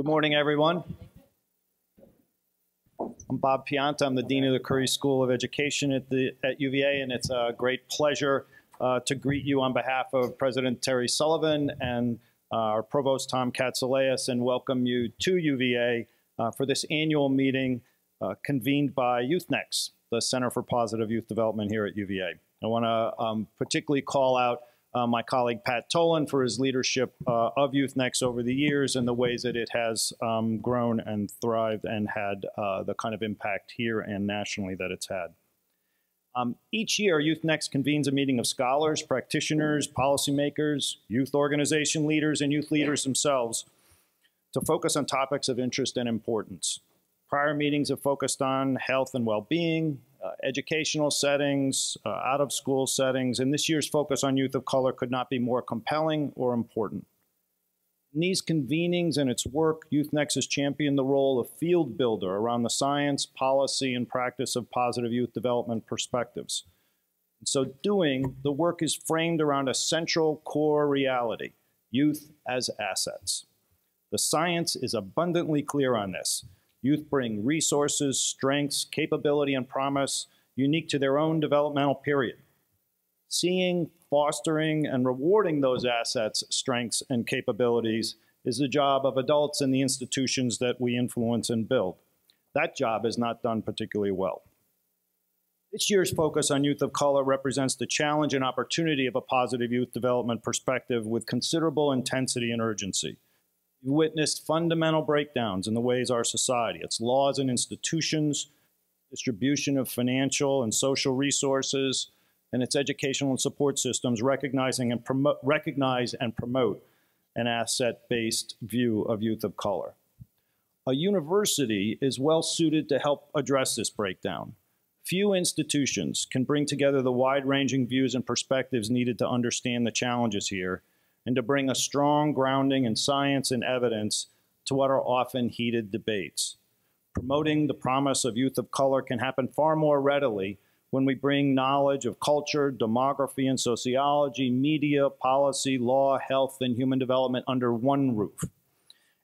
Good morning, everyone. I'm Bob Pianta. I'm the Dean of the Curry School of Education at UVA, and it's a great pleasure to greet you on behalf of President Terry Sullivan and our Provost Tom Katsouleas, and welcome you to UVA for this annual meeting convened by Youth-Nex, the Center for Positive Youth Development here at UVA. I want to particularly call out my colleague Pat Tolan for his leadership of Youth-Nex over the years and the ways that it has grown and thrived and had the kind of impact here and nationally that it's had. Each year, Youth-Nex convenes a meeting of scholars, practitioners, policymakers, youth organization leaders, and youth leaders themselves to focus on topics of interest and importance. Prior meetings have focused on health and well-being, educational settings, out-of-school settings, and this year's focus on youth of color could not be more compelling or important. In these convenings and its work, Youth-Nex has championed the role of field builder around the science, policy, and practice of positive youth development perspectives. In so doing, the work is framed around a central core reality: youth as assets. The science is abundantly clear on this. Youth bring resources, strengths, capability, and promise unique to their own developmental period. Seeing, fostering, and rewarding those assets, strengths, and capabilities is the job of adults in the institutions that we influence and build. That job is not done particularly well. This year's focus on youth of color represents the challenge and opportunity of a positive youth development perspective with considerable intensity and urgency. We've witnessed fundamental breakdowns in the ways our society, its laws and institutions, distribution of financial and social resources, and its educational and support systems recognize and promote an asset-based view of youth of color. A university is well suited to help address this breakdown. Few institutions can bring together the wide-ranging views and perspectives needed to understand the challenges here and to bring a strong grounding in science and evidence to what are often heated debates. Promoting the promise of youth of color can happen far more readily when we bring knowledge of culture, demography, and sociology, media, policy, law, health, and human development under one roof.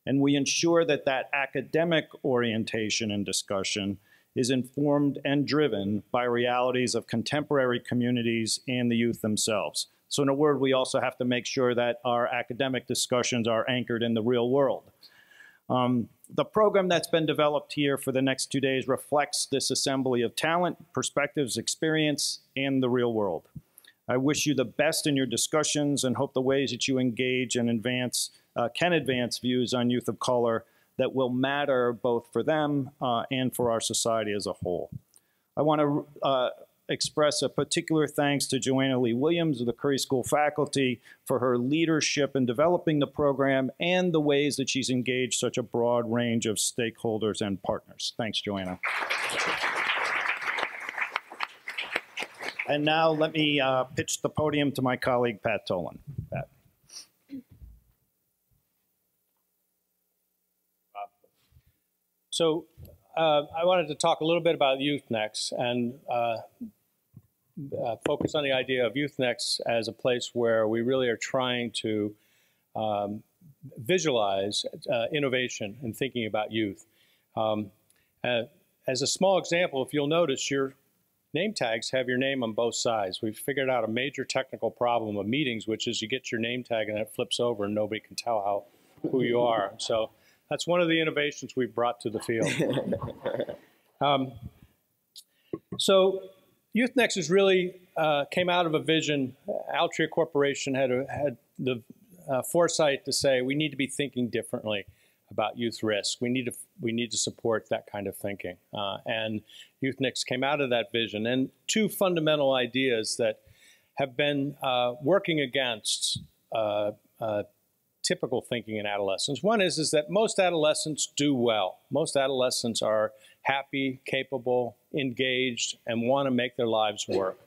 And we ensure that that academic orientation and discussion is informed and driven by realities of contemporary communities and the youth themselves. So in a word, we also have to make sure that our academic discussions are anchored in the real world. The program that's been developed here for the next 2 days reflects this assembly of talent, perspectives, experience, and the real world. I wish you the best in your discussions and hope the ways that you engage and can advance views on youth of color that will matter both for them and for our society as a whole. I want to express a particular thanks to Joanna Williams of the Curry School faculty for her leadership in developing the program and the ways that she's engaged such a broad range of stakeholders and partners. Thanks, Joanna. And now let me pitch the podium to my colleague, Pat Tolan. Pat. So I wanted to talk a little bit about Youth-Nex and focus on the idea of Youth-Nex as a place where we really are trying to visualize innovation and thinking about youth. As a small example, if you'll notice, your name tags have your name on both sides. We've figured out a major technical problem of meetings, which is you get your name tag and it flips over and nobody can tell who you are. So that's one of the innovations we've brought to the field. So Youth-Nex is really came out of a vision. Altria Corporation had the foresight to say we need to be thinking differently about youth risk. We need to support that kind of thinking. And Youth-Nex came out of that vision. And two fundamental ideas that have been working against typical thinking in adolescence. One is that most adolescents do well. Most adolescents are happy, capable, engaged, and want to make their lives work.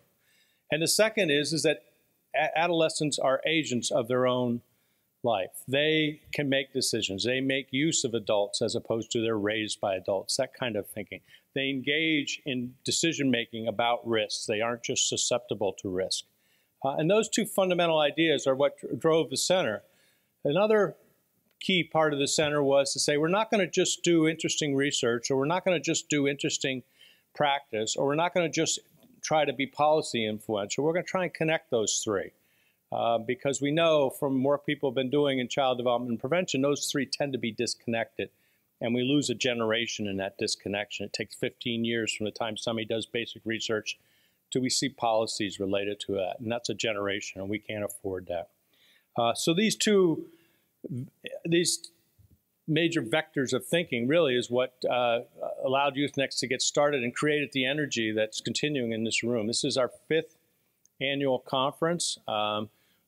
And the second is that adolescents are agents of their own life. They can make decisions. They make use of adults as opposed to they're raised by adults, that kind of thinking. They engage in decision-making about risks. They aren't just susceptible to risk. And those two fundamental ideas are what drove the center. Another key part of the center was to say, we're not going to just do interesting research, or we're not going to just do interesting practice, or we're not going to just try to be policy influential. We're going to try and connect those three. Because we know from work people have been doing in child development and prevention, those three tend to be disconnected. And we lose a generation in that disconnection. It takes 15 years from the time somebody does basic research till we see policies related to that. And that's a generation, and we can't afford that. So these major vectors of thinking really is what allowed Youth-Nex to get started and created the energy that's continuing in this room. This is our 5th annual conference.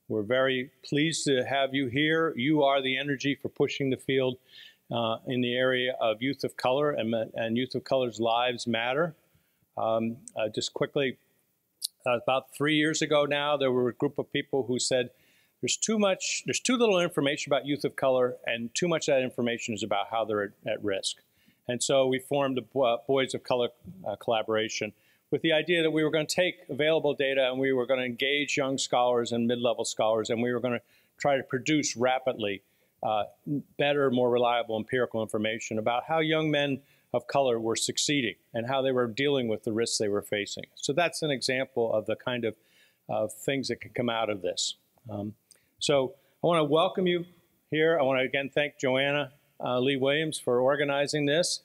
We're very pleased to have you here. You are the energy for pushing the field in the area of youth of color, and youth of color's lives matter. Just quickly, about 3 years ago now, there were a group of people who said, there's too little information about youth of color, and too much of that information is about how they're at risk. And so we formed a Boys of Color collaboration with the idea that we were going to take available data and we were going to engage young scholars and mid-level scholars, and we were going to try to produce rapidly better, more reliable empirical information about how young men of color were succeeding and how they were dealing with the risks they were facing. So that's an example of the kind of things that can come out of this. So I want to welcome you here. I want to again thank Joanna Williams for organizing this.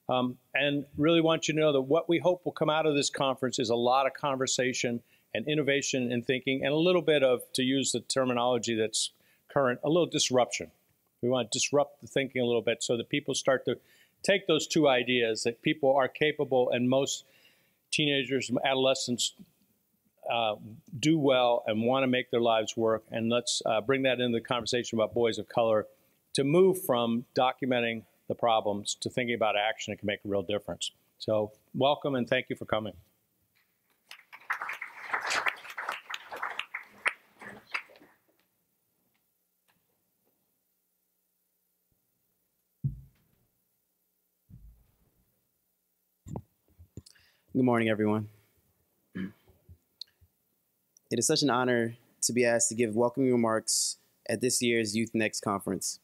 And really want you to know that what we hope will come out of this conference is a lot of conversation and innovation in thinking, and a little bit of, to use the terminology that's current, a little disruption. We want to disrupt the thinking a little bit so that people start to take those two ideas, that people are capable, and most teenagers and adolescents do well and want to make their lives work. And let's bring that into the conversation about boys of color, to move from documenting the problems to thinking about action that can make a real difference. So welcome, and thank you for coming. Good morning, everyone. It is such an honor to be asked to give welcoming remarks at this year's Youth-Nex conference.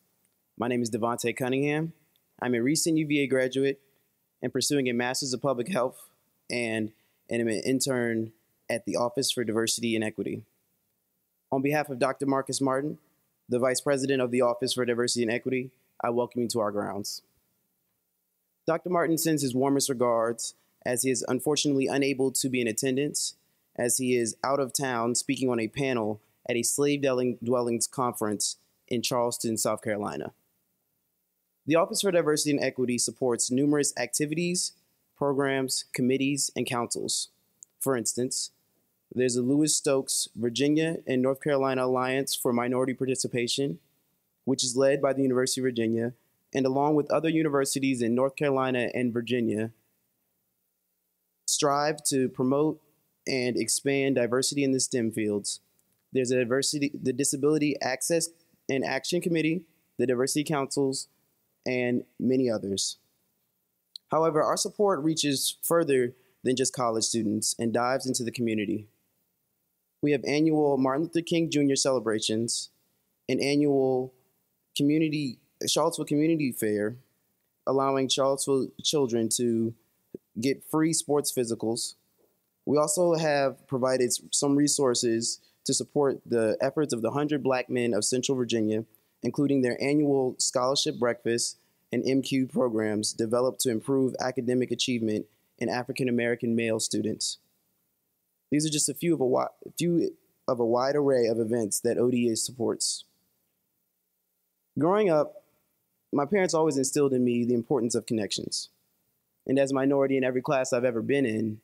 My name is Devonte Cunningham. I'm a recent UVA graduate and pursuing a Master's of Public Health, and am an intern at the Office for Diversity and Equity. On behalf of Dr. Marcus Martin, the Vice President of the Office for Diversity and Equity, I welcome you to our grounds. Dr. Martin sends his warmest regards, as he is unfortunately unable to be in attendance, as he is out of town speaking on a panel at a slave dwellings conference in Charleston, South Carolina. The Office for Diversity and Equity supports numerous activities, programs, committees, and councils. For instance, there's the Lewis Stokes, Virginia and North Carolina Alliance for Minority Participation, which is led by the University of Virginia, and along with other universities in North Carolina and Virginia, strive to promote and expand diversity in the STEM fields. There's the Disability Access and Action Committee, the Diversity Councils, and many others. However, our support reaches further than just college students and dives into the community. We have annual Martin Luther King Jr. celebrations, an annual Charlottesville Community Fair, allowing Charlottesville children to get free sports physicals. We also have provided some resources to support the efforts of the 100 Black Men of Central Virginia, including their annual scholarship breakfast and MQ programs developed to improve academic achievement in African American male students. These are just a few of a wide array of events that ODA supports. Growing up, my parents always instilled in me the importance of connections. And as a minority in every class I've ever been in,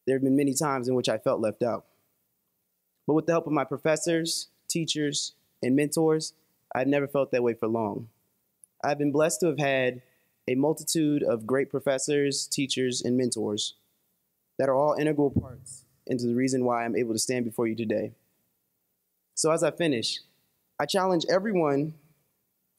there have been many times in which I felt left out. But with the help of my professors, teachers, and mentors, I've never felt that way for long. I've been blessed to have had a multitude of great professors, teachers, and mentors that are all integral parts into the reason why I'm able to stand before you today. So as I finish, I challenge everyone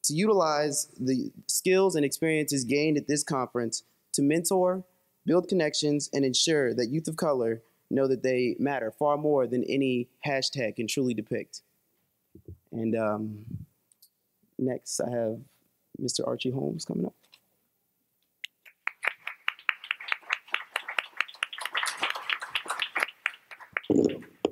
to utilize the skills and experiences gained at this conference to mentor, build connections, and ensure that youth of color know that they matter far more than any hashtag can truly depict. And Next, I have Mr. Archie Homes coming up.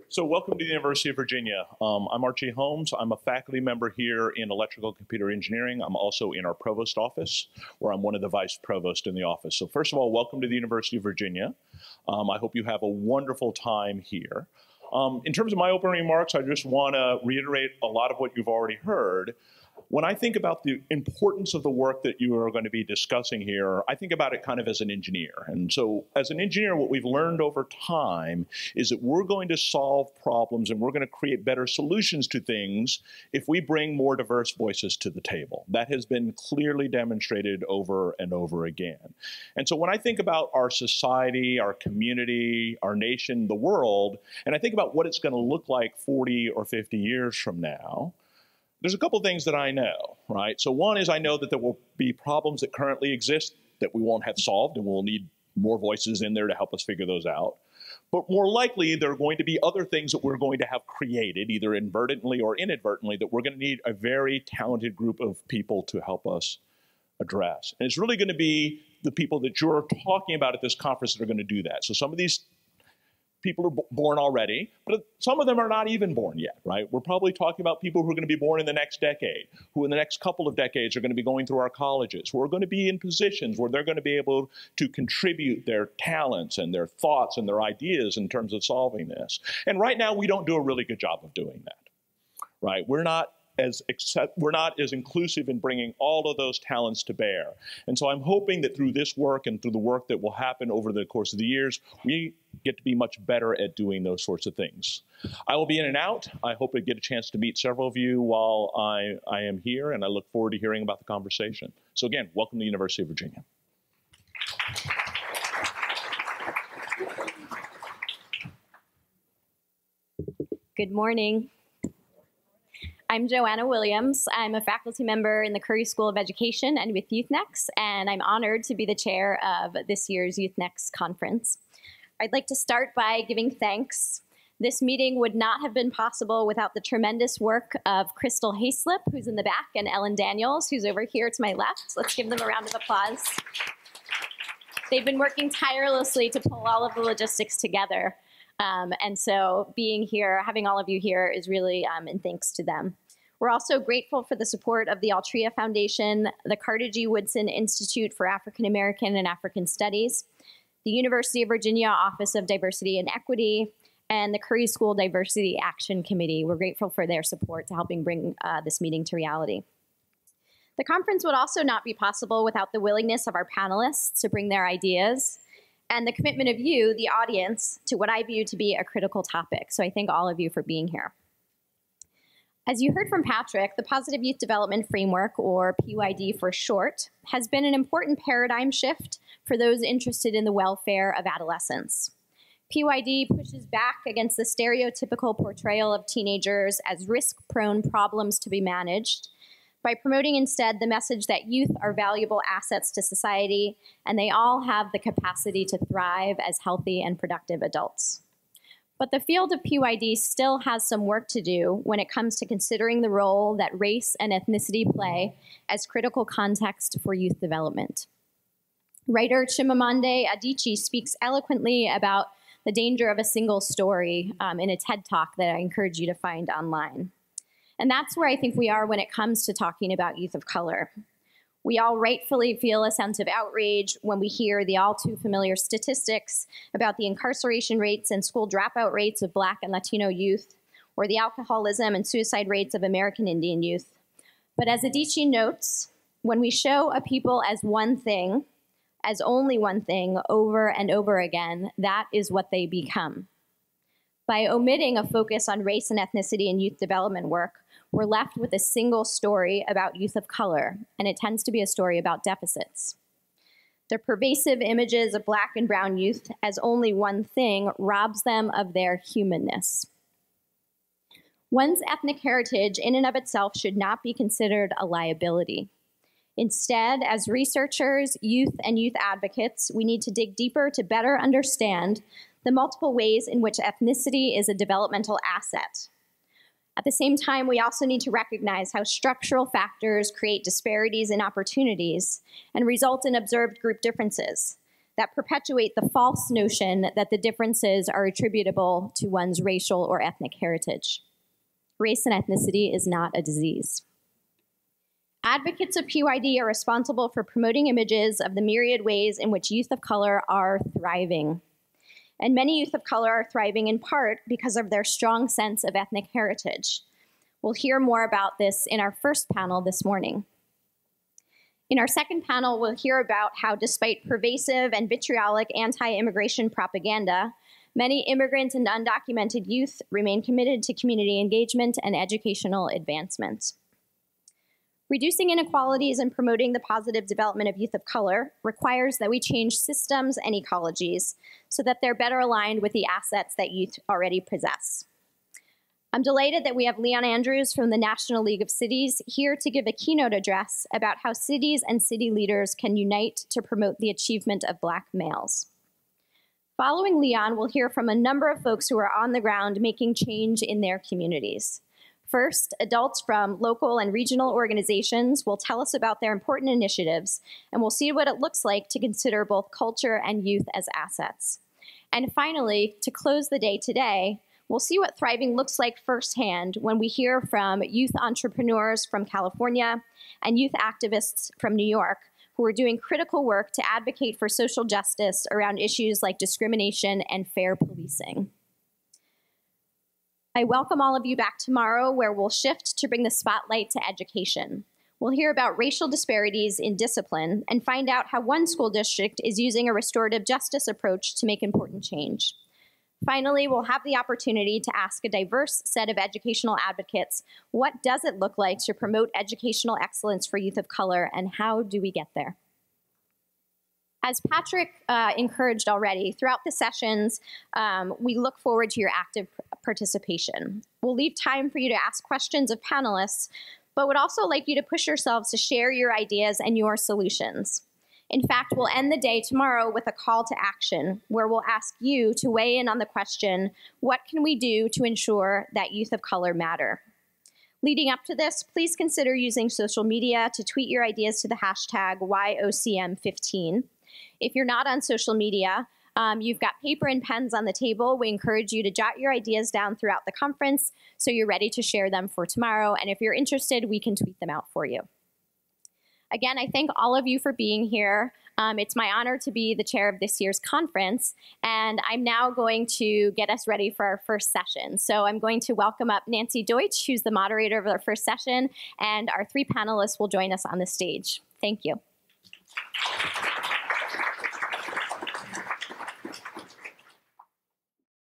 So welcome to the University of Virginia. I'm Archie Homes. I'm a faculty member here in electrical computer engineering. I'm also in our provost office, where I'm one of the vice provosts in the office. So first of all, welcome to the University of Virginia. I hope you have a wonderful time here. In terms of my opening remarks, I just want to reiterate a lot of what you've already heard. When I think about the importance of the work that you are going to be discussing here, I think about it kind of as an engineer. And so as an engineer, what we've learned over time is that we're going to solve problems and we're going to create better solutions to things if we bring more diverse voices to the table. That has been clearly demonstrated over and over again. And so when I think about our society, our community, our nation, the world, and I think about what it's going to look like 40 or 50 years from now, there's a couple things that I know, right? So one is I know that there will be problems that currently exist that we won't have solved, and we'll need more voices in there to help us figure those out. But more likely, there are going to be other things that we're going to have created, either inadvertently or inadvertently, that we're going to need a very talented group of people to help us address. And it's really going to be the people that you're talking about at this conference that are going to do that. So some of these people are born already, but some of them are not even born yet, right? We're probably talking about people who are going to be born in the next decade, who in the next couple of decades are going to be going through our colleges, who are going to be in positions where they're going to be able to contribute their talents and their thoughts and their ideas in terms of solving this. And right now, we don't do a really good job of doing that, right? We're not as inclusive in bringing all of those talents to bear. And so I'm hoping that through this work and through the work that will happen over the course of the years, we get to be much better at doing those sorts of things. I will be in and out. I hope I get a chance to meet several of you while I am here, and I look forward to hearing about the conversation. So again, welcome to the University of Virginia. Good morning. I'm Joanna Williams. I'm a faculty member in the Curry School of Education and with Youth-Nex, and I'm honored to be the chair of this year's Youth-Nex conference. I'd like to start by giving thanks. This meeting would not have been possible without the tremendous work of Crystal Hayslip, who's in the back, and Ellen Daniels, who's over here to my left. Let's give them a round of applause. They've been working tirelessly to pull all of the logistics together. And so being here, having all of you here is really in thanks to them. We're also grateful for the support of the Altria Foundation, the Carter G. Woodson Institute for African American and African Studies, the University of Virginia Office of Diversity and Equity, and the Curry School Diversity Action Committee. We're grateful for their support to helping bring this meeting to reality. The conference would also not be possible without the willingness of our panelists to bring their ideas and the commitment of you, the audience, to what I view to be a critical topic. So I thank all of you for being here. As you heard from Patrick, the Positive Youth Development Framework, or PYD for short, has been an important paradigm shift for those interested in the welfare of adolescents. PYD pushes back against the stereotypical portrayal of teenagers as risk-prone problems to be managed by promoting instead the message that youth are valuable assets to society and they all have the capacity to thrive as healthy and productive adults. But the field of PYD still has some work to do when it comes to considering the role that race and ethnicity play as critical context for youth development. Writer Chimamanda Adichie speaks eloquently about the danger of a single story in a TED Talk that I encourage you to find online. And that's where I think we are when it comes to talking about youth of color. We all rightfully feel a sense of outrage when we hear the all too familiar statistics about the incarceration rates and school dropout rates of Black and Latino youth, or the alcoholism and suicide rates of American Indian youth. But as Adichie notes, when we show a people as one thing, as only one thing, over and over again, that is what they become. By omitting a focus on race and ethnicity in youth development work, we're left with a single story about youth of color, and it tends to be a story about deficits. The pervasive images of Black and brown youth as only one thing robs them of their humanness. One's ethnic heritage in and of itself should not be considered a liability. Instead, as researchers, youth, and youth advocates, we need to dig deeper to better understand the multiple ways in which ethnicity is a developmental asset. At the same time, we also need to recognize how structural factors create disparities in opportunities and result in observed group differences that perpetuate the false notion that the differences are attributable to one's racial or ethnic heritage. Race and ethnicity is not a disease. Advocates of PYD are responsible for promoting images of the myriad ways in which youth of color are thriving. And many youth of color are thriving in part because of their strong sense of ethnic heritage. We'll hear more about this in our first panel this morning. In our second panel, we'll hear about how despite pervasive and vitriolic anti-immigration propaganda, many immigrant and undocumented youth remain committed to community engagement and educational advancement. Reducing inequalities and promoting the positive development of youth of color requires that we change systems and ecologies so that they're better aligned with the assets that youth already possess. I'm delighted that we have Leon Andrews from the National League of Cities here to give a keynote address about how cities and city leaders can unite to promote the achievement of Black males. Following Leon, we'll hear from a number of folks who are on the ground making change in their communities. First, adults from local and regional organizations will tell us about their important initiatives, and we'll see what it looks like to consider both culture and youth as assets. And finally, to close the day today, we'll see what thriving looks like firsthand when we hear from youth entrepreneurs from California and youth activists from New York who are doing critical work to advocate for social justice around issues like discrimination and fair policing. I welcome all of you back tomorrow, where we'll shift to bring the spotlight to education. We'll hear about racial disparities in discipline and find out how one school district is using a restorative justice approach to make important change. Finally, we'll have the opportunity to ask a diverse set of educational advocates, what does it look like to promote educational excellence for youth of color, and how do we get there? As Patrick encouraged already, throughout the sessions, we look forward to your active participation. We'll leave time for you to ask questions of panelists, but would also like you to push yourselves to share your ideas and your solutions. In fact, we'll end the day tomorrow with a call to action, where we'll ask you to weigh in on the question, what can we do to ensure that youth of color matter? Leading up to this, please consider using social media to tweet your ideas to the hashtag YOCM15. If you're not on social media, you've got paper and pens on the table. We encourage you to jot your ideas down throughout the conference so you're ready to share them for tomorrow. And if you're interested, we can tweet them out for you. Again, I thank all of you for being here. It's my honor to be the chair of this year's conference, and I'm now going to get us ready for our first session. So I'm going to welcome up Nancy Deutsch, who's the moderator of our first session, and our three panelists will join us on the stage. Thank you.